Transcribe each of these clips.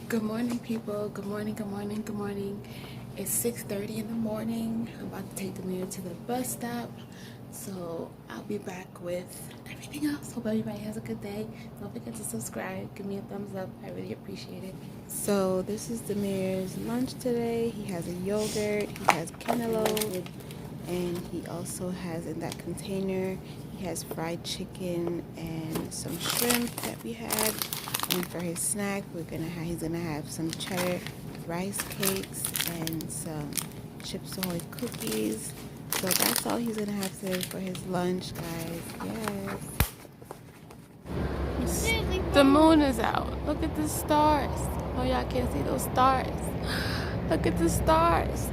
Good morning, people. Good morning, good morning, good morning. It's 6:30 in the morning. I'm about to take the mirror to the bus stop. So I'll be back with everything else. Hope everybody has a good day. Don't forget to subscribe. Give me a thumbs up. I really appreciate it. So this is the mayor's lunch today. He has a yogurt, he has cantaloupe, and he also has in that container, he has fried chicken and some shrimp that we had. And for his snack, he's gonna have some cheddar rice cakes and some Chips Ahoy cookies. So that's all he's gonna have today for his lunch, guys. Yes. The moon is out. Look at the stars. Oh, y'all can't see those stars. Look at the stars.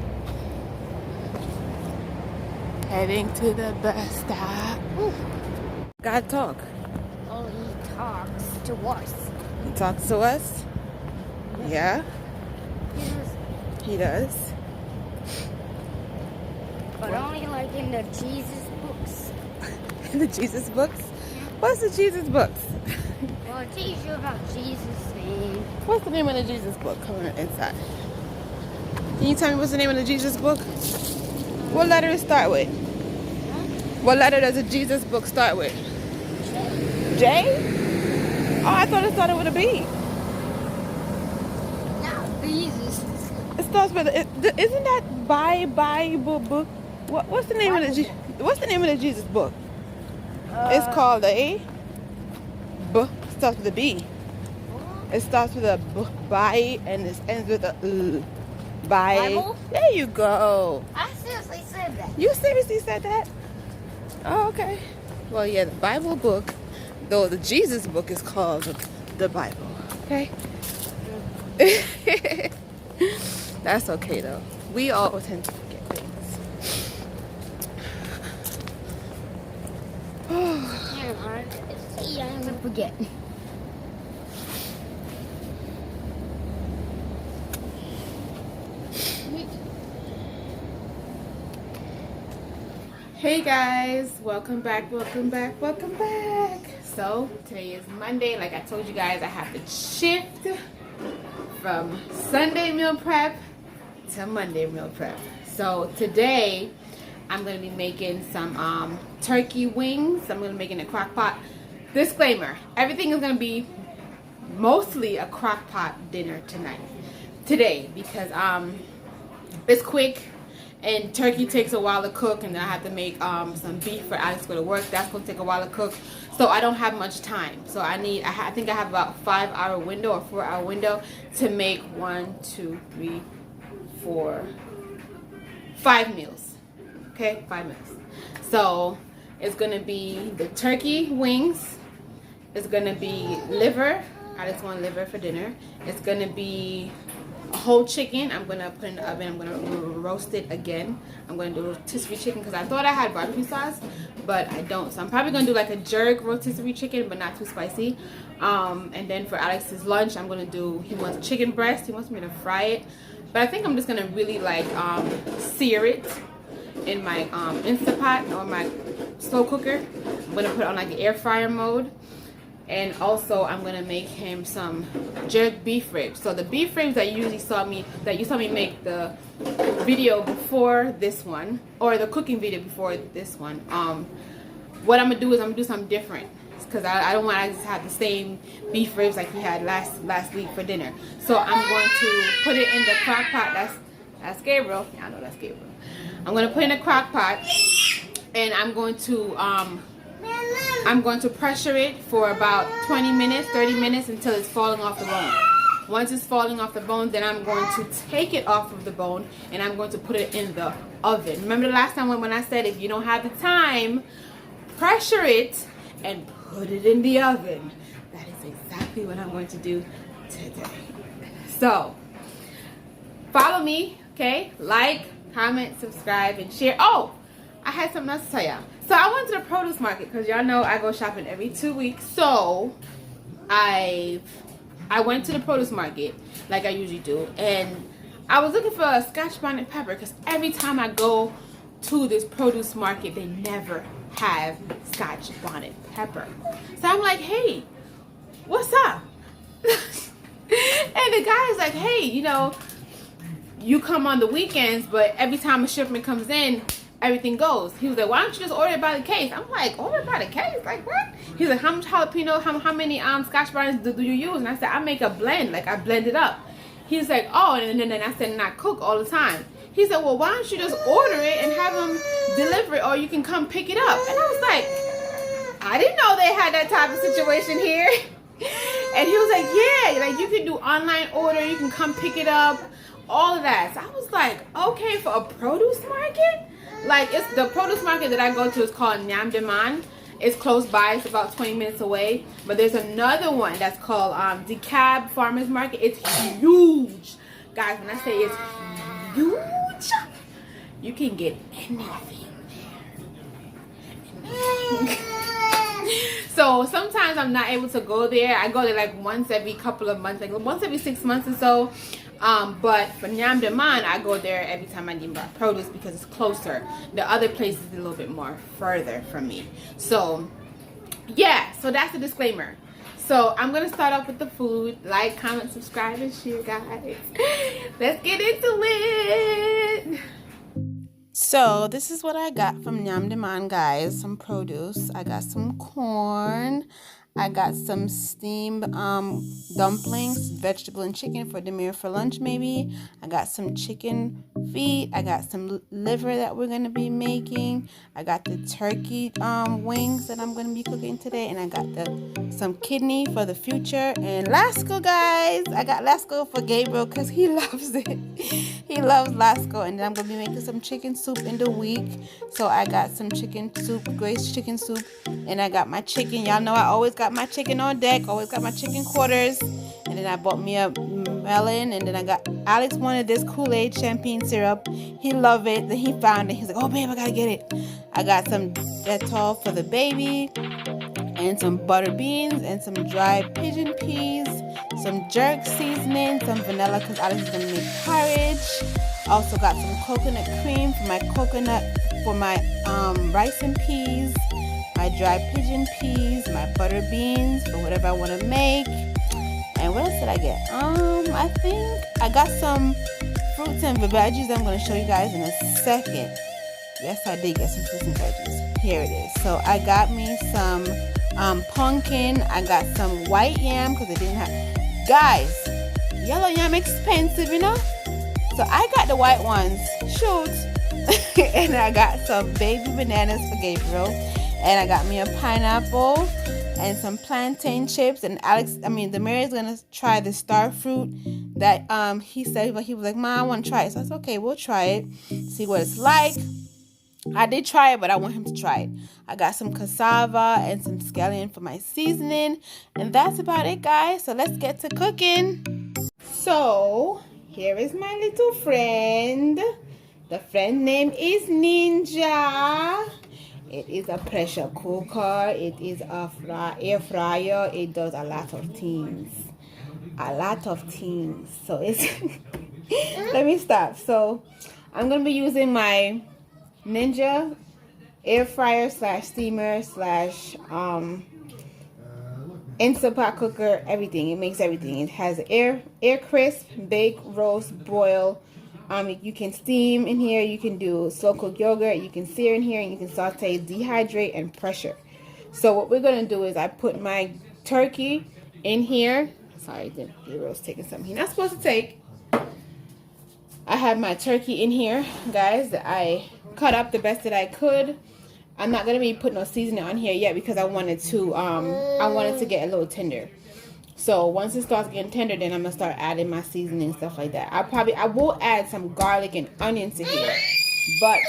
Heading to the bus stop. God talk. Oh, he talks to us. He talks to us? Yeah, Yes. he does. But only like in the Jesus books. The Jesus books? What's the Jesus books? Well, it teaches you about Jesus and What's the name of the Jesus book? Come on inside. Can you tell me what's the name of the Jesus book? What letter does it start with? What letter does the Jesus book start with? J? Oh, I thought it started with a B. not Jesus. It starts with isn't that Bible book? What's the name of the What's the name of the Jesus book? It's called a B. It starts with a B. It starts with a B, by, and it ends with a L. Bible? There you go. I seriously said that. You seriously said that? Oh, okay. Well, yeah, the Bible book, though the Jesus book is called the Bible. Okay? That's okay, though. We all tend to forget things. Hang on. See, I'm gonna forget. Hey guys, welcome back. So today is Monday. Like I told you guys, I have to shift from Sunday meal prep to Monday meal prep. So today I'm going to be making some turkey wings. I'm going to make it in a crock pot. Disclaimer, everything is going to be mostly a crock pot dinner today because it's quick. And turkey takes a while to cook, and then I have to make some beef for Alex for the work. That's going to take a while to cook. So I don't have much time. So I think I have about 5 hour window or 4 hour window to make 5 meals. Okay, 5 meals. So it's going to be the turkey wings. It's going to be liver. I just want liver for dinner. It's going to be a whole chicken. I'm gonna put in the oven. I'm gonna roast it again. I'm gonna do rotisserie chicken because I thought I had barbecue sauce, but I don't. So I'm probably gonna do like a jerk rotisserie chicken, but not too spicy. And then for Alex's lunch, I'm gonna do. He wants chicken breast. He wants me to fry it, but I think I'm just gonna really like sear it in my Instapot or my slow cooker. I'm gonna put it on like the air fryer mode. And also, I'm gonna make him some jerk beef ribs. So the beef ribs that you saw me make the video before this one, or the cooking video before this one. What I'm gonna do is I'm gonna do something different because I don't want to just have the same beef ribs like he had last week for dinner. So I'm going to put it in the crock pot. That's Gabriel. Yeah, I know that's Gabriel. I'm gonna put it in a crock pot, and I'm going to pressure it for about 20 minutes, 30 minutes until it's falling off the bone. Once it's falling off the bone, then I'm going to take it off of the bone and I'm going to put it in the oven. Remember the last time when I said if you don't have the time, pressure it and put it in the oven. That is exactly what I'm going to do today. So, follow me, okay? Like, comment, subscribe, and share. Oh! I had something else to tell y'all. So I went to the produce market because y'all know I go shopping every 2 weeks. So I went to the produce market like I usually do, and I was looking for a Scotch bonnet pepper because every time I go to this produce market, they never have Scotch bonnet pepper. So I'm like, hey, what's up? And the guy is like, hey, you know, you come on the weekends, but every time a shipment comes in, everything goes. He was like, why don't you just order it by the case? I'm like, order it by the case? Like, what? He's like, how much jalapeno, how many Scotch bonnets do you use? And I said, I make a blend. Like, I blend it up. He's like, oh, and then I said, and I cook all the time. He said, well, why don't you just order it and have them deliver it, or you can come pick it up? And I was like, I didn't know they had that type of situation here. And he was like, yeah, like you can do online order, you can come pick it up, all of that. So I was like, okay, for a produce market? Like, it's the produce market that I go to is called Nyam Deman. It's close by, it's about 20 minutes away. But there's another one that's called DeKalb Farmers Market. It's huge. Guys, when I say it's huge, you can get anything there. So sometimes I'm not able to go there. I go there like once every couple of months, like once every 6 months or so. But for Nyam Deman, I go there every time I need produce because it's closer. The other place is a little bit more further from me. So yeah, so that's the disclaimer. So I'm gonna start off with the food. Like, comment, subscribe, and share, guys. Let's get into it. So this is what I got from Nyam Deman, guys. Some produce. I got some corn. I got some steamed dumplings, vegetable and chicken for dinner for lunch maybe. I got some chicken feet. I got some liver that we're going to be making. I got the turkey wings that I'm going to be cooking today. And I got some kidney for the future. And Lasco, guys. I got Lasco for Gabriel because he loves it. He loves Lasco. And then I'm going to be making some chicken soup in the week. So I got some chicken soup, Grace chicken soup. And I got my chicken. Y'all know I always got my chicken on deck. Always got my chicken quarters. And then I bought me a melon. And then I got, Alex wanted this Kool-Aid champagne syrup. He loved it. Then he found it. He's like, oh, babe, I gotta get it. I got some Dettol for the baby. And some butter beans. And some dried pigeon peas. Some jerk seasoning. Some vanilla because Alex is going to make porridge. Also got some coconut cream for my rice and peas. My dried pigeon peas, my butter beans for whatever I want to make. And what else did I get? I think I got some fruits and veggies I'm going to show you guys in a second. Yes, I did get some fruits and veggies. Here it is. So I got me some pumpkin. I got some white yam because I didn't have... Guys, yellow yam expensive, you know? So I got the white ones. Shoot. And I got some baby bananas for Gabriel. And I got me a pineapple and some plantain chips. And Demary is gonna try the star fruit that he said, but he was like, "Ma, I want to try it." So I said, "Okay, we'll try it, see what it's like." I did try it, but I want him to try it. I got some cassava and some scallion for my seasoning, and that's about it, guys. So let's get to cooking. So here is my little friend. The friend name is Ninja. It is a pressure cooker. It is a air fryer. It does a lot of things. A lot of things. So it's... Let me stop. So I'm going to be using my Ninja air fryer / steamer / Instant Pot cooker. Everything. It makes everything. It has air crisp, bake, roast, boil. You can steam in here, you can do slow cooked yogurt, you can sear in here, and you can saute, dehydrate, and pressure. So what we're going to do is I put my turkey in here. Sorry, the Gabriel's taking something he's not supposed to take. I have my turkey in here, guys, that I cut up the best that I could. I'm not going to be putting no seasoning on here yet because I wanted to get a little tender. So once it starts getting tender, then I'm gonna start adding my seasoning and stuff like that. I will add some garlic and onions to here, but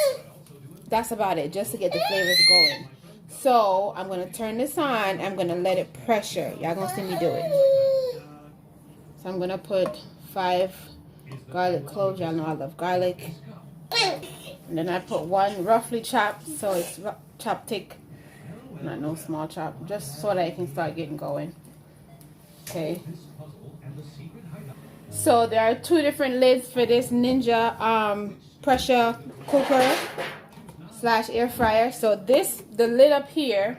that's about it, just to get the flavors going. So I'm gonna turn this on. I'm gonna let it pressure. Y'all gonna see me do it. So I'm gonna put 5 garlic cloves. Y'all know I love garlic. And then I put 1 roughly chopped, so it's chopped thick, not no small chop, just so that it can start getting going. Okay, so there are 2 different lids for this Ninja pressure cooker / air fryer. So the lid up here,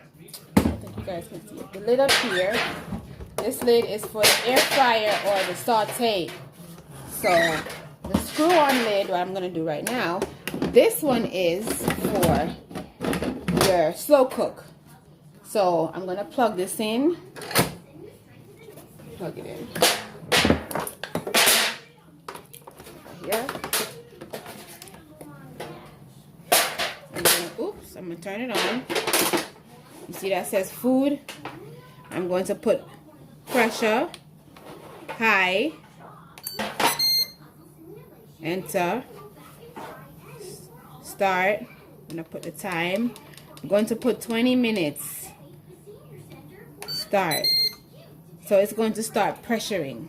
I think you guys can see it. The lid up here This lid is for the air fryer or the saute. So the screw-on lid, what I'm gonna do right now, this one is for your slow cook. So I'm gonna plug this in. Plug it in. Here. And then, oops, I'm gonna turn it on. You see that says food? I'm going to put pressure, high, enter, start. I'm gonna put the time. I'm going to put 20 minutes. Start. So it's going to start pressuring.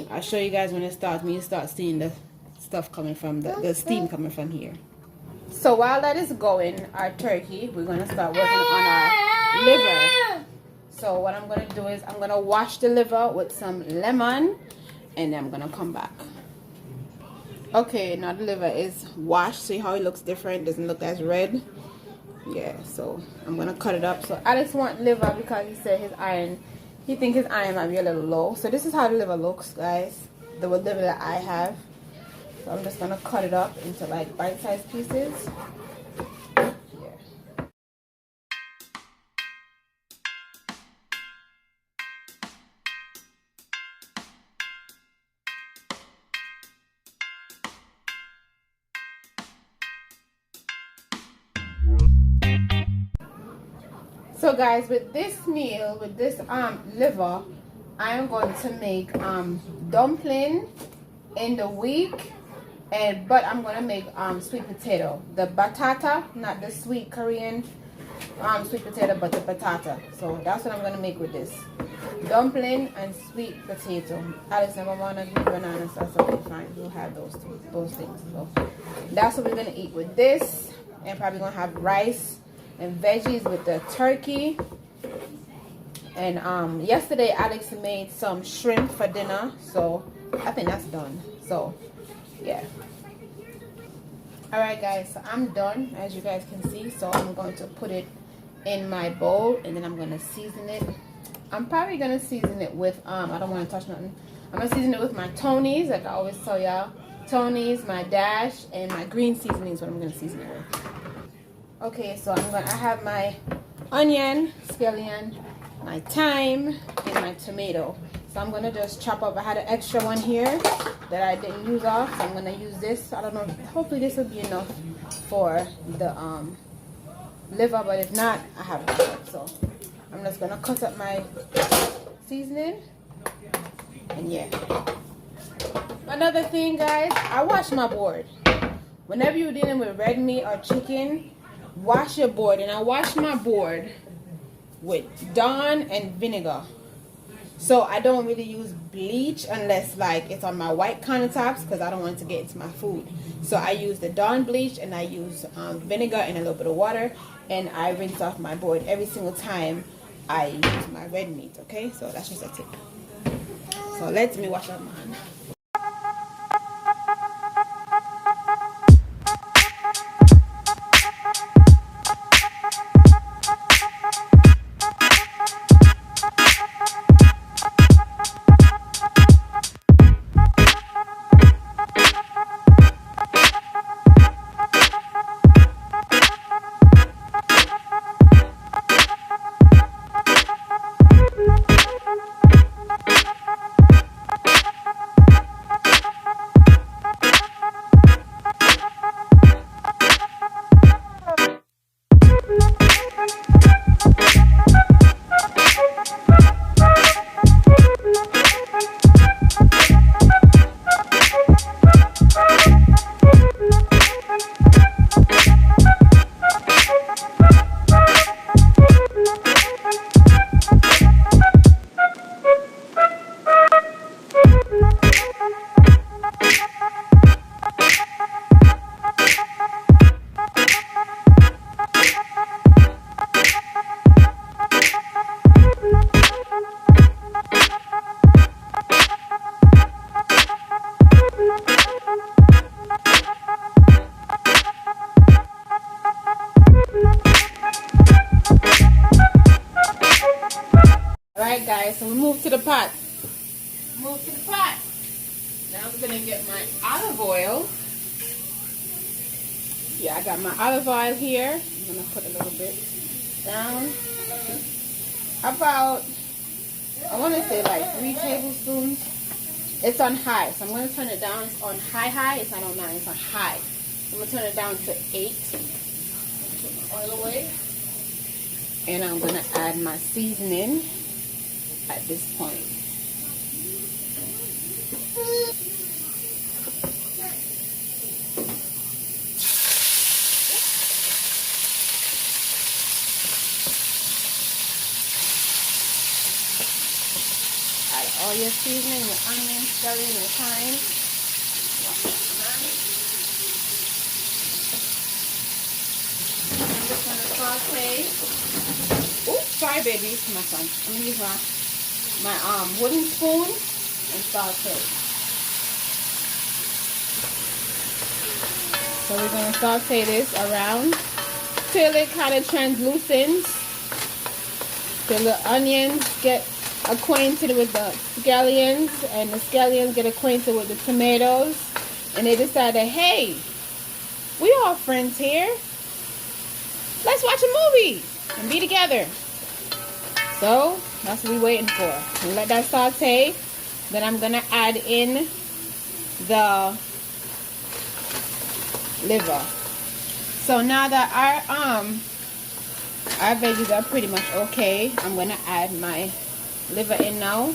I'll show you guys when it starts. When you start seeing the stuff coming from the steam coming from here. So while that is going, our turkey, we're gonna start working on our liver. So what I'm gonna do is I'm gonna wash the liver with some lemon, and then I'm gonna come back. Okay, now the liver is washed. See how it looks different? Doesn't look as red. Yeah, so I'm gonna cut it up. So Alex wants liver because he said his iron, he thinks his iron might be a little low. So this is how the liver looks, guys. The liver that I have. So I'm just gonna cut it up into like bite-sized pieces. So guys, with this meal, with this liver, I am going to make dumpling in the week, but I'm gonna make sweet potato, the batata, not the sweet Korean sweet potato, but the batata. So that's what I'm gonna make with this dumpling and sweet potato. Alex never wanna do bananas, so that's okay, fine. We'll have those things. So that's what we're gonna eat with this, and probably gonna have rice and veggies with the turkey. And yesterday Alex made some shrimp for dinner, so I think that's done. So yeah, all right guys, so I'm done, as you guys can see. So I'm going to put it in my bowl, and then I'm going to season it. I'm probably going to season it with I don't want to touch nothing. I'm going to season it with my Tony's, like I always tell y'all. Tony's, my dash, and my green seasoning is what I'm going to season it with. Okay, so I have my onion, scallion, my thyme, and my tomato. So I'm gonna just chop up. I had an extra one here that I didn't use off, so I'm gonna use this. I don't know, hopefully this will be enough for the liver, but if not, I have it. So I'm just gonna cut up my seasoning, and yeah. Another thing, guys, I wash my board. Whenever you're dealing with red meat or chicken, wash your board. And I wash my board with Dawn and vinegar. So I don't really use bleach unless like it's on my white countertops, because I don't want it to get into my food. So I use the Dawn bleach, and I use vinegar and a little bit of water, and I rinse off my board every single time I use my red meat. Okay, so that's just a tip. So let me wash up mine. the pot. Move to the pot. Now I'm gonna get my olive oil. Yeah, I got my olive oil here. I'm gonna put a little bit down. About, I want to say like 3 tablespoons. It's on high, so I'm gonna turn it down. It's on high. It's not on 9. It's on high. I'm gonna turn it down to 8. Put my oil away, and I'm gonna add my seasoning at this point. Add all your seasoning, your onions, celery, your thyme. I'm just gonna saute. Oops, sorry, baby, my son. I'm gonna use my wooden spoon and saute. So we're gonna saute this around till it kind of translucents, till the onions get acquainted with the scallions and the scallions get acquainted with the tomatoes, and they decided, hey, we all friends here. Let's watch a movie and be together. So that's what we're waiting for. And let that saute. Then I'm gonna add in the liver. So now that our veggies are pretty much okay, I'm gonna add my liver in now.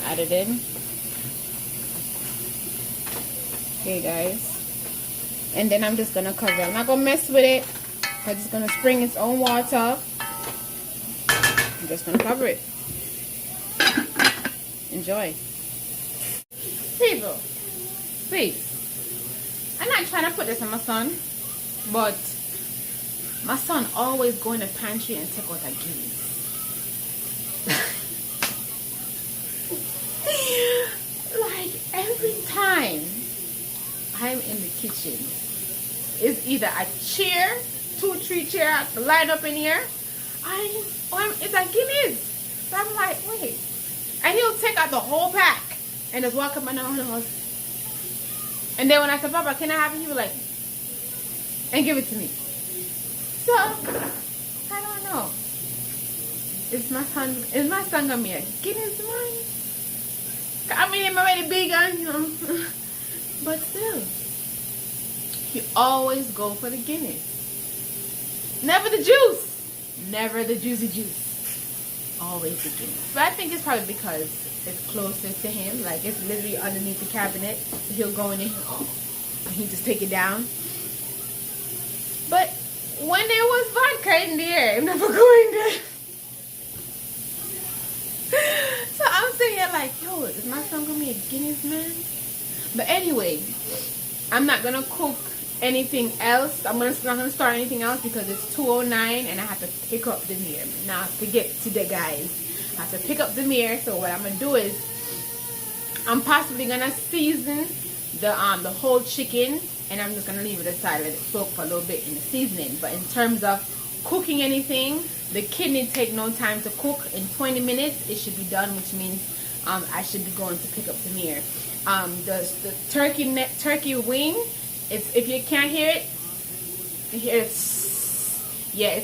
Add it in. Okay, guys. And then I'm just gonna cover it. I'm not gonna mess with it because it's gonna spring its own water. I'm just gonna cover it. Enjoy. People, please. I'm not trying to put this on my son, but my son always go in the pantry and take out a Guinness. Like every time I'm in the kitchen, it's either a chair, 2-3 chairs to line up in here, it's a Guinness. So I'm like, wait. And he'll take out the whole pack and just walk up my nose. And then when I said, Papa, can I have it? He was like, and give it to me. So, I don't know. Is my son gonna be a Guinness man? I mean, I'm already big on, you know. But still, he always go for the Guinness. Never the juice. Never the juicy juice. Always the Guinness. But I think it's probably because it's closer to him. Like, it's literally underneath the cabinet. So he'll go in and he just take it down. But when there was vodka in there, I'm never going there. So I'm sitting here like, yo, is my son gonna be a Guinness man? But anyway, I'm not gonna cook anything else. I'm not gonna start anything else because it's 2:09 and I have to pick up the mirror. Now forget today, guys. I have to pick up the mirror. So what I'm gonna do is I'm possibly gonna season the whole chicken, and I'm just gonna leave it aside, let it soak for a little bit in the seasoning. But in terms of cooking anything, the kidney take no time to cook. In 20 minutes it should be done, which means I should be going to pick up the mirror. The turkey wing, if you can't hear it, it's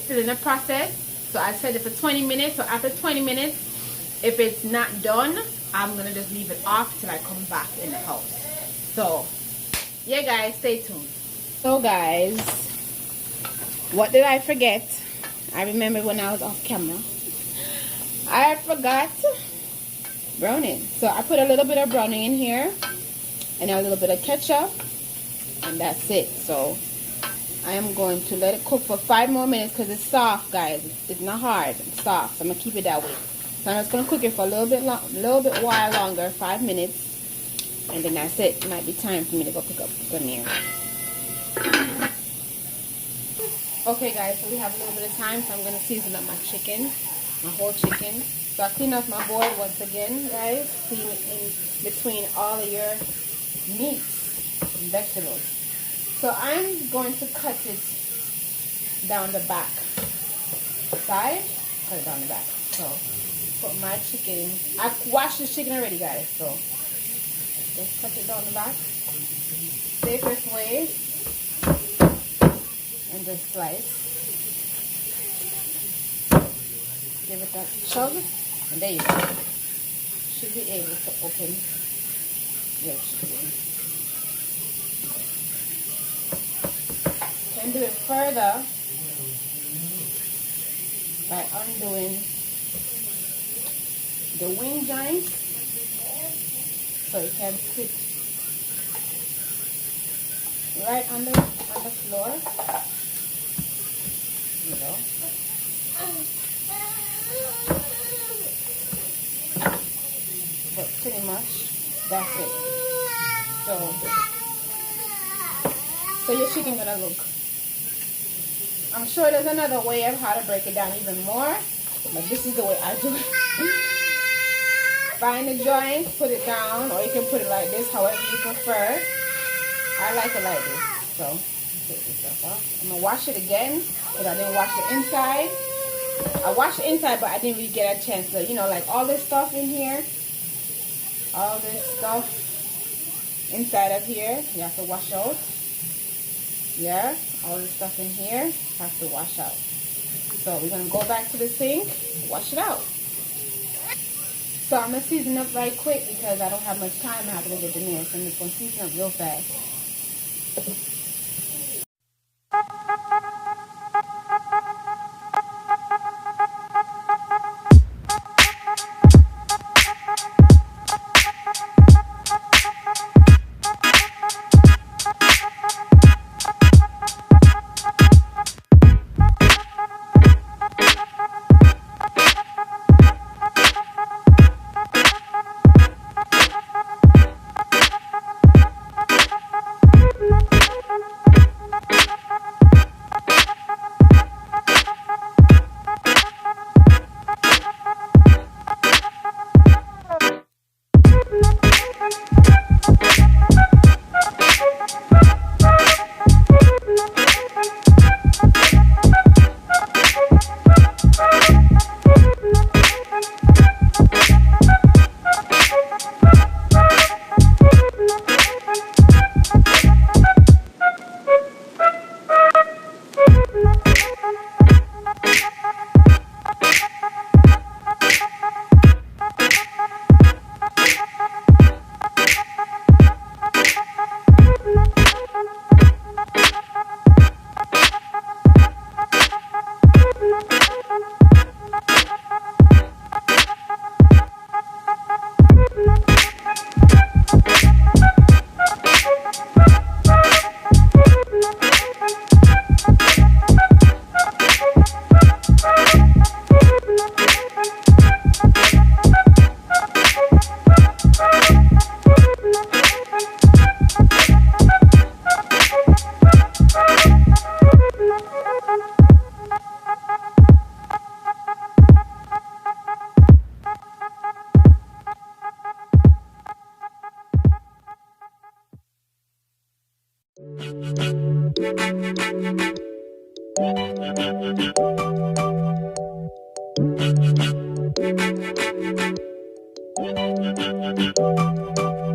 still in the process. So I said it for 20 minutes. So after 20 minutes, if it's not done, I'm gonna just leave it off till I come back in the house. So yeah, guys, stay tuned. So guys, what did I forget? I remember when I was off camera, I forgot browning. So I put a little bit of browning in here and a little bit of ketchup, and that's it. So I am going to let it cook for 5 more minutes because it's soft, guys. It's not hard. It's soft. So I'm gonna keep it that way. So I'm just gonna cook it for a little bit while longer, 5 minutes, and then that's it. It might be time for me to go pick up the mirror. Okay, guys. So we have a little bit of time. So I'm gonna season up my chicken, my whole chicken. So I clean off my board once again, guys. Clean it in between all of your meats and vegetables. So I'm going to cut it down the back side. Cut it down the back. So put my chicken. I washed the chicken already, guys, so just cut it down the back. Safest way, and just slice. Give it that chug, and there you go. Should be able to open your chicken. Can do it further by undoing the wing joint so it can sit right on the floor. There you go. But pretty much that's it. So your chicken gonna look. I'm sure there's another way of how to break it down even more, but this is the way I do it. Find the joint, put it down, or you can put it like this, however you prefer. I like it like this. So take this stuff off. I'm gonna wash it again because I didn't wash the inside. I washed the inside, but I didn't really get a chance to, you know, like all this stuff in here, all this stuff inside of here, you have to wash out. Yeah, all this stuff in here has to wash out. So we're gonna go back to the sink, wash it out. So I'm gonna season up right quick because I don't have much time. I have to go get the meal, so I'm just gonna season up real fast.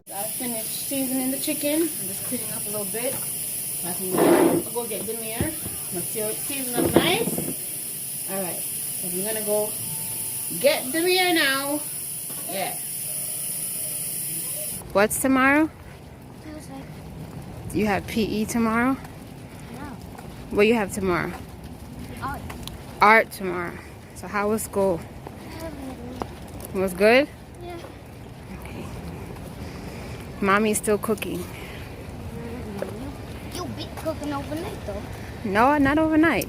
I finished seasoning the chicken. I'm just cleaning up a little bit. I can go get the mirror. Let's see how it's seasoned up nice. Alright, so I'm gonna go get the mirror now. Yeah. What's tomorrow? Tuesday. You have PE tomorrow? No. What do you have tomorrow? Art. Art tomorrow. So how was school? It was good? Yeah. Okay. Mommy's still cooking. You be cooking overnight though. No, not overnight.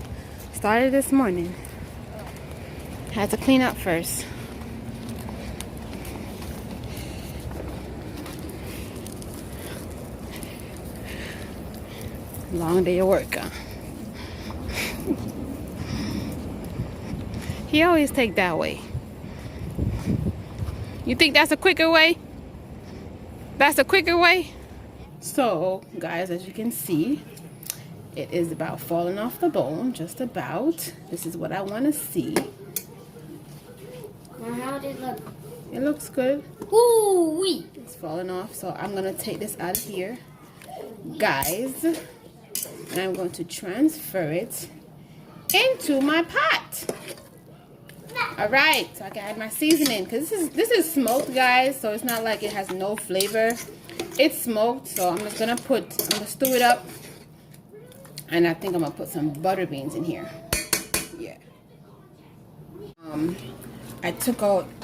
Started this morning. Had to clean up first. Long day of work, huh? He always take that way. You think that's a quicker way? That's a quicker way? So, guys, as you can see, it is about falling off the bone, just about. This is what I want to see. How did it look? It looks good. Ooh wee! It's falling off, so I'm gonna take this out of here, guys, and I'm going to transfer it into my pot. All right, so I can add my seasoning because this is smoked, guys, so it's not like it has no flavor. It's smoked, so I'm just gonna stew it up, and I think I'm gonna put some butter beans in here. Yeah.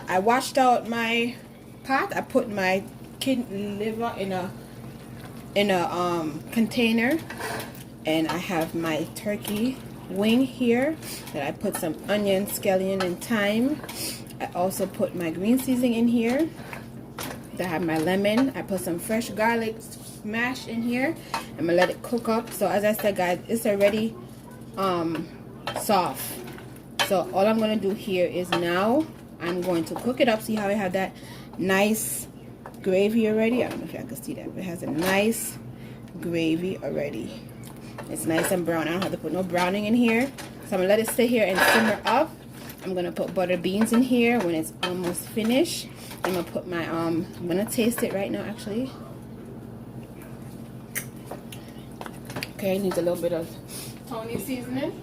I washed out my pot. I put my kidney liver in a container, and I have my turkey wing here that I put some onion, scallion, and thyme. I also put my green seasoning in here. I have my lemon. I put some fresh garlic smash in here. I'm gonna let it cook up. So as I said, guys, it's already soft. So all I'm gonna do here is now I'm going to cook it up. See how I have that nice gravy already? I don't know if y'all can see that, but it has a nice gravy already. It's nice and brown. I don't have to put no browning in here. So I'm gonna let it sit here and simmer up. I'm gonna put butter beans in here when it's almost finished. I'm gonna put my I'm gonna taste it right now actually. Okay, it needs a little bit of Tony seasoning.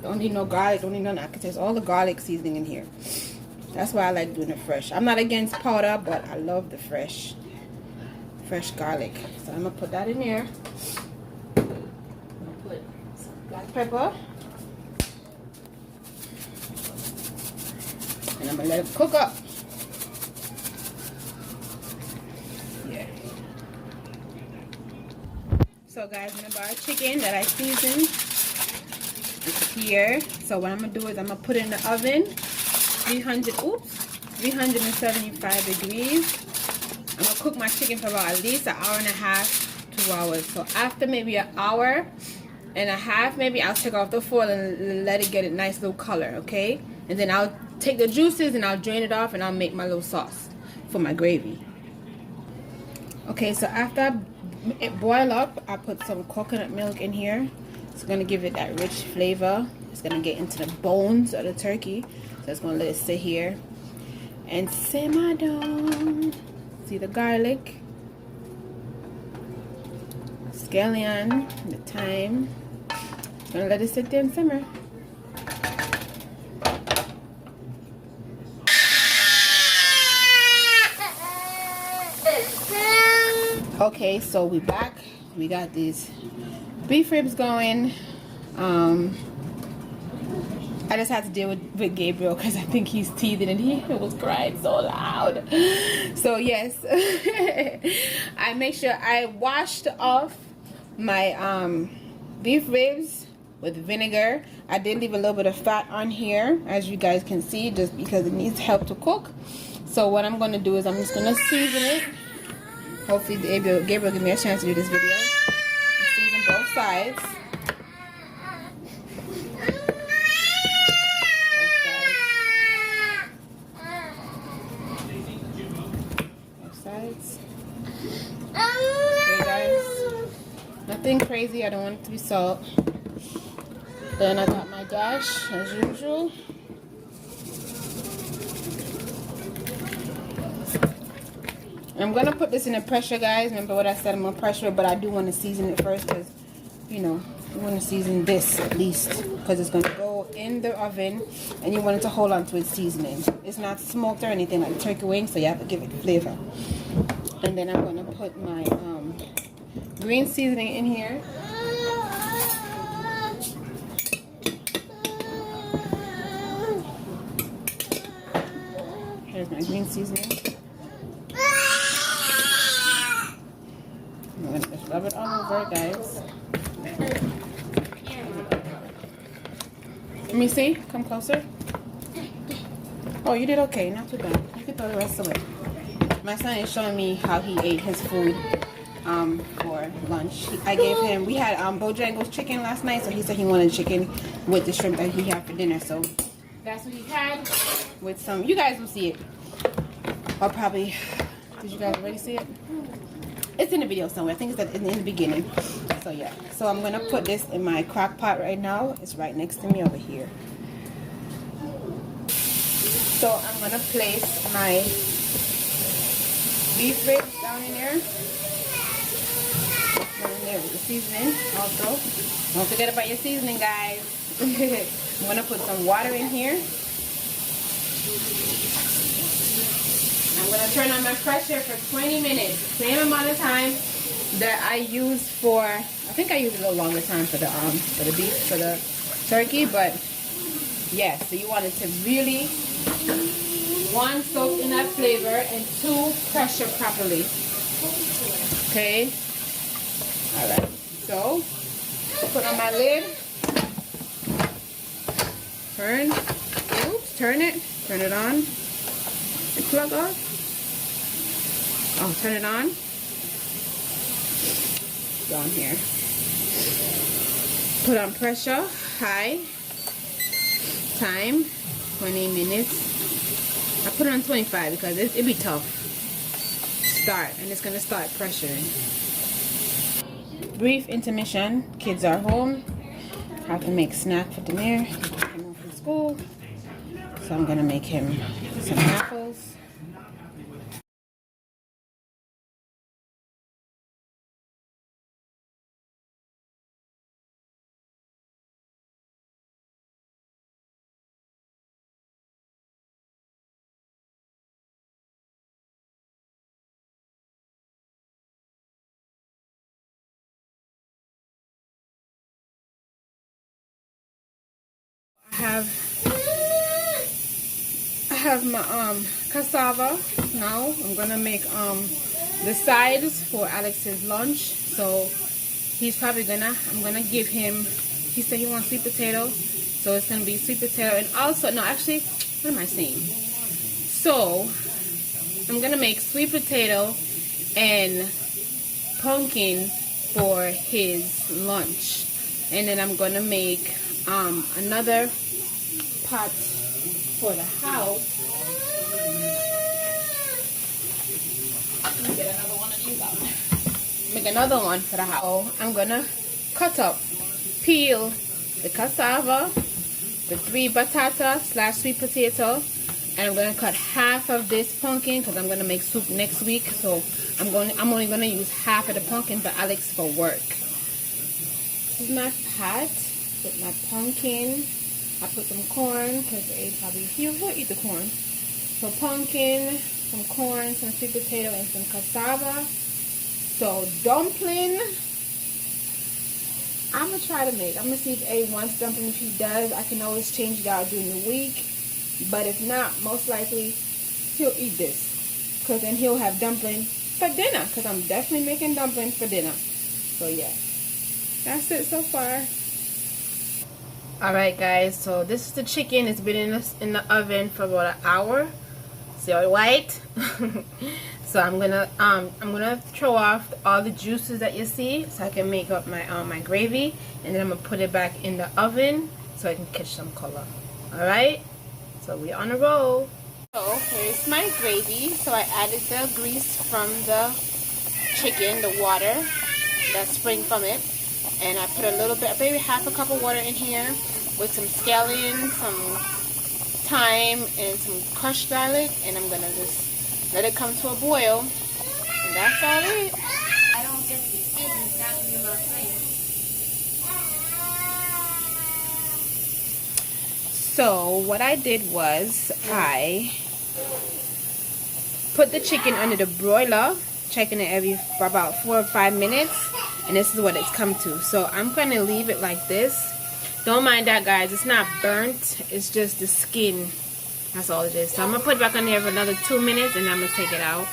Don't need no garlic, don't need none. I can taste all the garlic seasoning in here. That's why I like doing it fresh. I'm not against powder, but I love the fresh garlic. So I'm gonna put that in there. Put some black pepper, and I'm gonna let it cook up. Yeah. So guys, remember our chicken that I seasoned is here. So what I'm gonna do is I'm gonna put it in the oven, 375 degrees. I'm gonna cook my chicken for about at least an hour and a half, 2 hours. So after maybe an hour and a half, maybe I'll take off the foil and let it get a nice little color, okay? And then I'll take the juices and I'll drain it off and I'll make my little sauce for my gravy. Okay, so after it boil up, I put some coconut milk in here. It's gonna give it that rich flavor. It's gonna get into the bones of the turkey. So it's gonna let it sit here and simmer down. See the garlic, scallion, the thyme. Gonna let it sit there and simmer. Okay, so we back. We got these beef ribs going. I just had to deal with Gabriel because I think he's teething and he was crying so loud. So yes, I make sure I washed off my beef ribs with vinegar. I did leave a little bit of fat on here, as you guys can see, just because it needs help to cook. So what I'm going to do is I'm just going to season it. Hopefully Gabriel give me a chance to do this video. Season both sides. Okay guys, nothing crazy. I don't want it to be salt. Then I got my dash as usual. I'm gonna put this in the pressure, guys. Remember what I said, I'm gonna pressure it, but I do want to season it first because, you know, you want to season this at least because it's gonna go in the oven and you want it to hold on to its seasoning. It's not smoked or anything like turkey wings, so you have to give it flavor. And then I'm gonna put my green seasoning in here. Here's my green seasoning. I'm gonna just rub it all over, guys. Let me see. Come closer. Oh, you did okay. Not too bad. You can throw the rest away. My son is showing me how he ate his food for lunch. I gave him, we had Bojangles chicken last night, so he said he wanted chicken with the shrimp that he had for dinner. So that's what he had with some, you guys will see it. Or probably, did you guys already see it? It's in the video somewhere. I think it's in the beginning. So yeah. So I'm going to put this in my crock pot right now. It's right next to me over here. So I'm gonna place my beef ribs down in there. Down in there with the seasoning also. Don't forget about your seasoning, guys. I'm gonna put some water in here. I'm gonna turn on my pressure for 20 minutes. Same amount of time that I used for, I think I used a little longer time for the beef, for the turkey, but yes, so you want it to really, one, soak in that flavor, and two, pressure properly. Okay. All right. So put on my lid. Turn. Oops. Turn it. Turn it on. The plug off. Oh, turn it on. Down here. Put on pressure. High. Time 20 minutes. I put it on 25 because it'd be tough. Start, and it's gonna start pressuring. Brief intermission. Kids are home. I have to make snack for Demir. He just came home from school, so I'm gonna make him some apples. I have my cassava now. I'm gonna make the sides for Alex's lunch. So he's probably I'm gonna give him, he said he wants sweet potato, so it's gonna be sweet potato, and also, no, actually, what am I saying? So I'm gonna make sweet potato and pumpkin for his lunch, and then I'm gonna make another pot for the house. Let me get another one of these out. Make another one for the house. So I'm gonna cut up, peel the cassava, the 3 batata / sweet potato, and I'm gonna cut half of this pumpkin because I'm gonna make soup next week. So I'm only gonna use half of the pumpkin for Alex for work. This is my pot with my pumpkin. I put some corn because he'll eat the corn. So pumpkin, some corn, some sweet potato, and some cassava. So dumpling, I'm gonna try to make. I'm gonna see if A wants dumpling. If he does, I can always change it out during the week. But if not, most likely he'll eat this, because then he'll have dumpling for dinner. Because I'm definitely making dumpling for dinner. So yeah, that's it so far. Alright guys, so this is the chicken. It's been in the oven for about an hour. See how white? So I'm gonna throw off all the juices that you see so I can make up my my gravy, and then I'm gonna put it back in the oven so I can catch some color. Alright? So we're on a roll. So here's my gravy. So I added the grease from the chicken, the water that spring from it. And I put a little bit, maybe half a cup of water in here with some scallion, some thyme, and some crushed garlic. And I'm going to just let it come to a boil. And that's all it. I don't get the seasoning down in my face. So what I did was I put the chicken under the broiler, checking it for about 4 or 5 minutes. And this is what it's come to. So I'm going to leave it like this. Don't mind that, guys. It's not burnt. It's just the skin. That's all it is. So I'm going to put it back on there for another 2 minutes, and I'm going to take it out.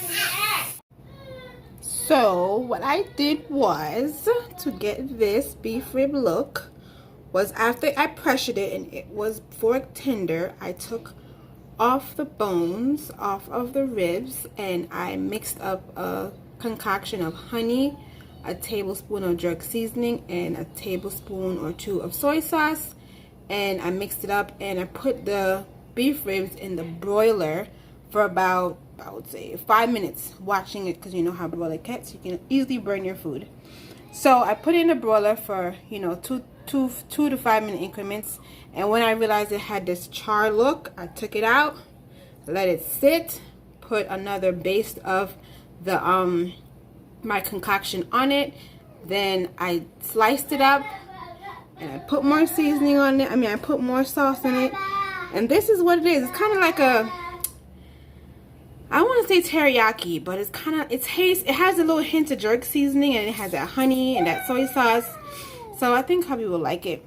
So what I did was, to get this beef rib look, was after I pressured it and it was fork tender, I took off the bones off of the ribs, and I mixed up a concoction of honey, a tablespoon of jerk seasoning, and a tablespoon or 2 of soy sauce, and I mixed it up, and I put the beef ribs in the broiler for about, I would say, 5 minutes, watching it, because you know how broiler gets. You can easily burn your food. So I put it in the broiler for, you know, 2 to 5 minute increments, and when I realized it had this char look, I took it out, let it sit, put another base of the my concoction on it. Then I sliced it up and I put more seasoning on it. I put more sauce in it. And this is what it is. It's kind of like a, I want to say teriyaki, but it's kind of, it has a little hint of jerk seasoning, and it has that honey and that soy sauce. So I think hubby will like it.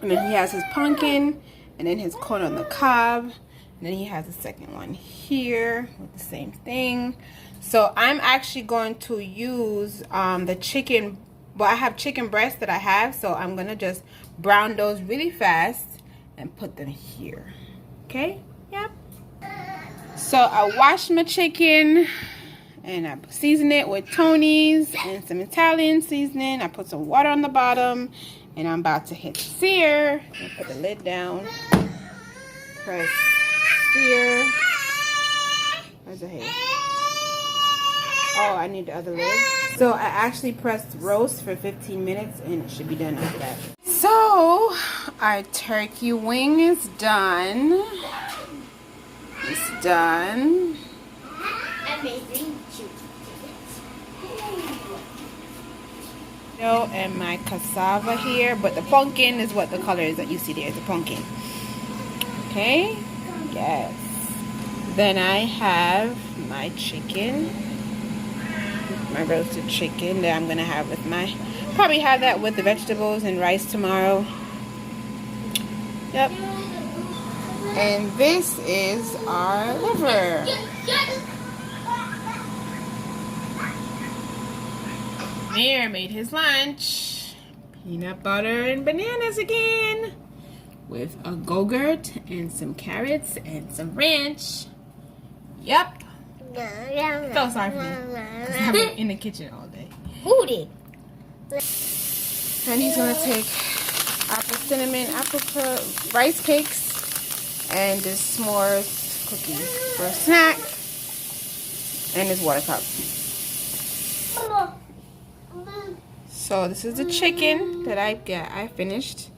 And then he has his pumpkin, and then his corn on the cob. And then he has a second one here with the same thing. So I'm actually going to use the chicken. Well, I have chicken breasts that I have, so I'm going to just brown those really fast and put them here. Okay? Yep. So I washed my chicken and I seasoned it with Tony's and some Italian seasoning. I put some water on the bottom, and I'm about to hit sear. And put the lid down. Press sear. Where's the hair? Oh, I need the other lid. So I actually pressed roast for 15 minutes, and it should be done after that. So our turkey wing is done. It's done. Amazing. And my cassava here, but the pumpkin is what the color is that you see there. It's a pumpkin. Okay. Yes. Then I have my chicken. My roasted chicken that I'm gonna have with my, probably have that with the vegetables and rice tomorrow. Yep. And this is our liver. Mayor made his lunch. Peanut butter and bananas again, with a Go-Gurt and some carrots and some ranch. Yep. So sorry for me, because I've been in the kitchen all day. Who did? And he's gonna take apple cinnamon, rice cakes, and this s'mores cookies for a snack, and his water cup. So this is the chicken that I finished.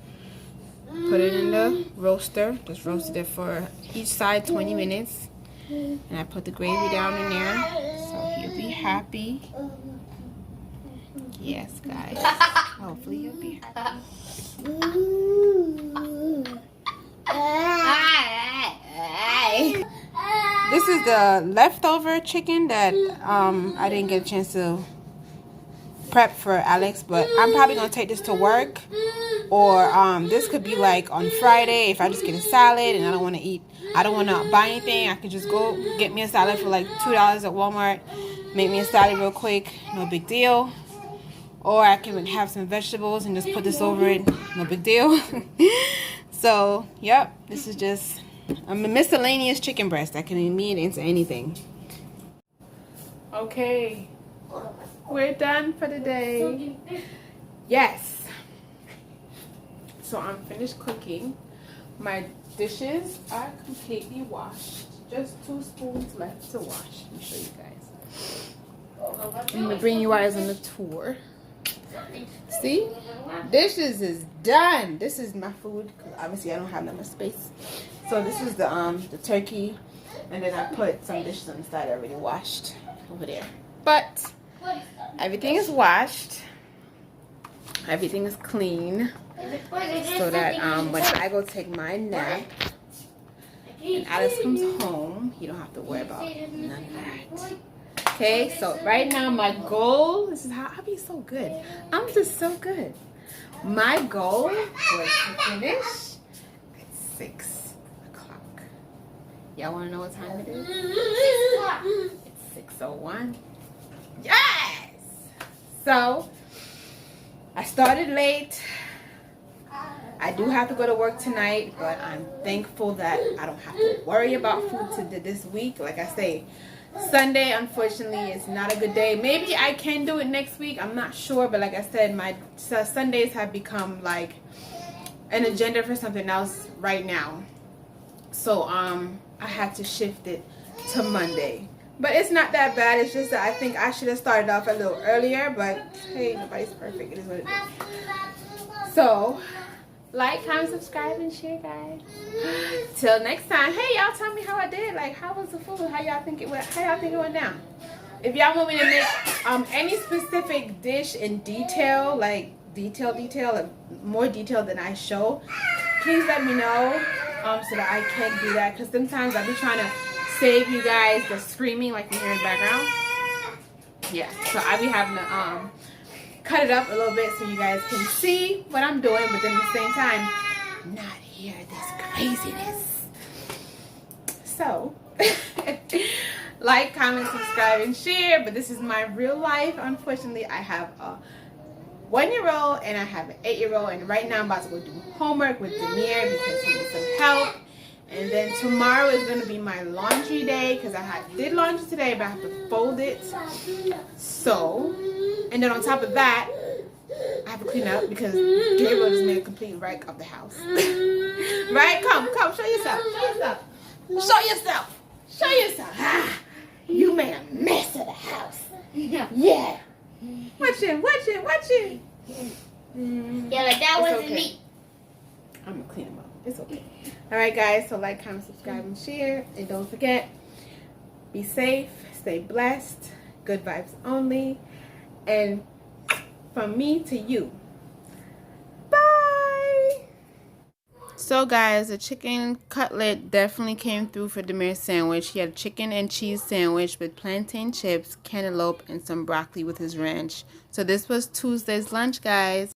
Put it in the roaster. Just roasted it for each side 20 minutes. And I put the gravy down in there, so he'll be happy. Yes, guys. Hopefully he'll be happy. This is the leftover chicken that I didn't get a chance to prep for Alex, but I'm probably gonna take this to work, or this could be like on Friday if I just get a salad and I don't want to buy anything. I could just go get me a salad for like $2 at Walmart, make me a salad real quick, no big deal. Or I can have some vegetables and just put this over it, no big deal. So yep, this is just a miscellaneous chicken breast that can be made into anything. Okay, we're done for the day. Yes. So I'm finished cooking. My dishes are completely washed. Just 2 spoons left to wash. Let me show you guys. I'm gonna bring you guys on the tour. See? Dishes is done. This is my food, because obviously I don't have that much space. So this is the turkey, and then I put some dishes on the side I already washed over there. But everything is washed. Everything is clean. So that when I go take my nap and Alex comes home, he don't have to worry about none of that. Okay, so right now my goal, this is how I be so good. I'm just so good. My goal was to finish at 6 o'clock. Y'all want to know what time it is? It's 6:01. Yes! So, I started late. I do have to go to work tonight, but I'm thankful that I don't have to worry about food this week. Like I say, Sunday, unfortunately, is not a good day. Maybe I can do it next week. I'm not sure, but like I said, my Sundays have become like an agenda for something else right now. So I had to shift it to Monday. But it's not that bad. It's just that I think I should have started off a little earlier. But hey, nobody's perfect. It is what it is. So Like, comment, subscribe, and share, guys. Till next time. Hey, y'all, tell me how I did. Like, how was the food? How y'all think it went? How y'all think it went down? If y'all want me to make any specific dish in detail, like detail, more detail than I show, please let me know so that I can do that. Because sometimes I'll be trying to save you guys the screaming like you hear in the background. Yeah, so I'll be having to cut it up a little bit so you guys can see what I'm doing, but then at the same time, not hear this craziness. So, like, comment, subscribe, and share. But this is my real life. Unfortunately, I have a 1-year-old and I have an 8-year-old, and right now I'm about to go do homework with Demir because he needs some help. And then tomorrow is going to be my laundry day because I did laundry today, but I have to fold it. So, and then on top of that, I have to clean up because Gabriel just made a complete wreck of the house. Right? Come, show yourself. Show yourself. Ah, you made a mess of the house. Yeah. Watch it. Yeah, like that wasn't okay. me. I'm going to clean them up. It's okay. Alright, guys. So like, comment, subscribe, and share. And don't forget, be safe, stay blessed, good vibes only. And from me to you, bye. So guys, the chicken cutlet definitely came through for Demir's sandwich. He had a chicken and cheese sandwich with plantain chips, cantaloupe, and some broccoli with his ranch. So this was Tuesday's lunch, guys.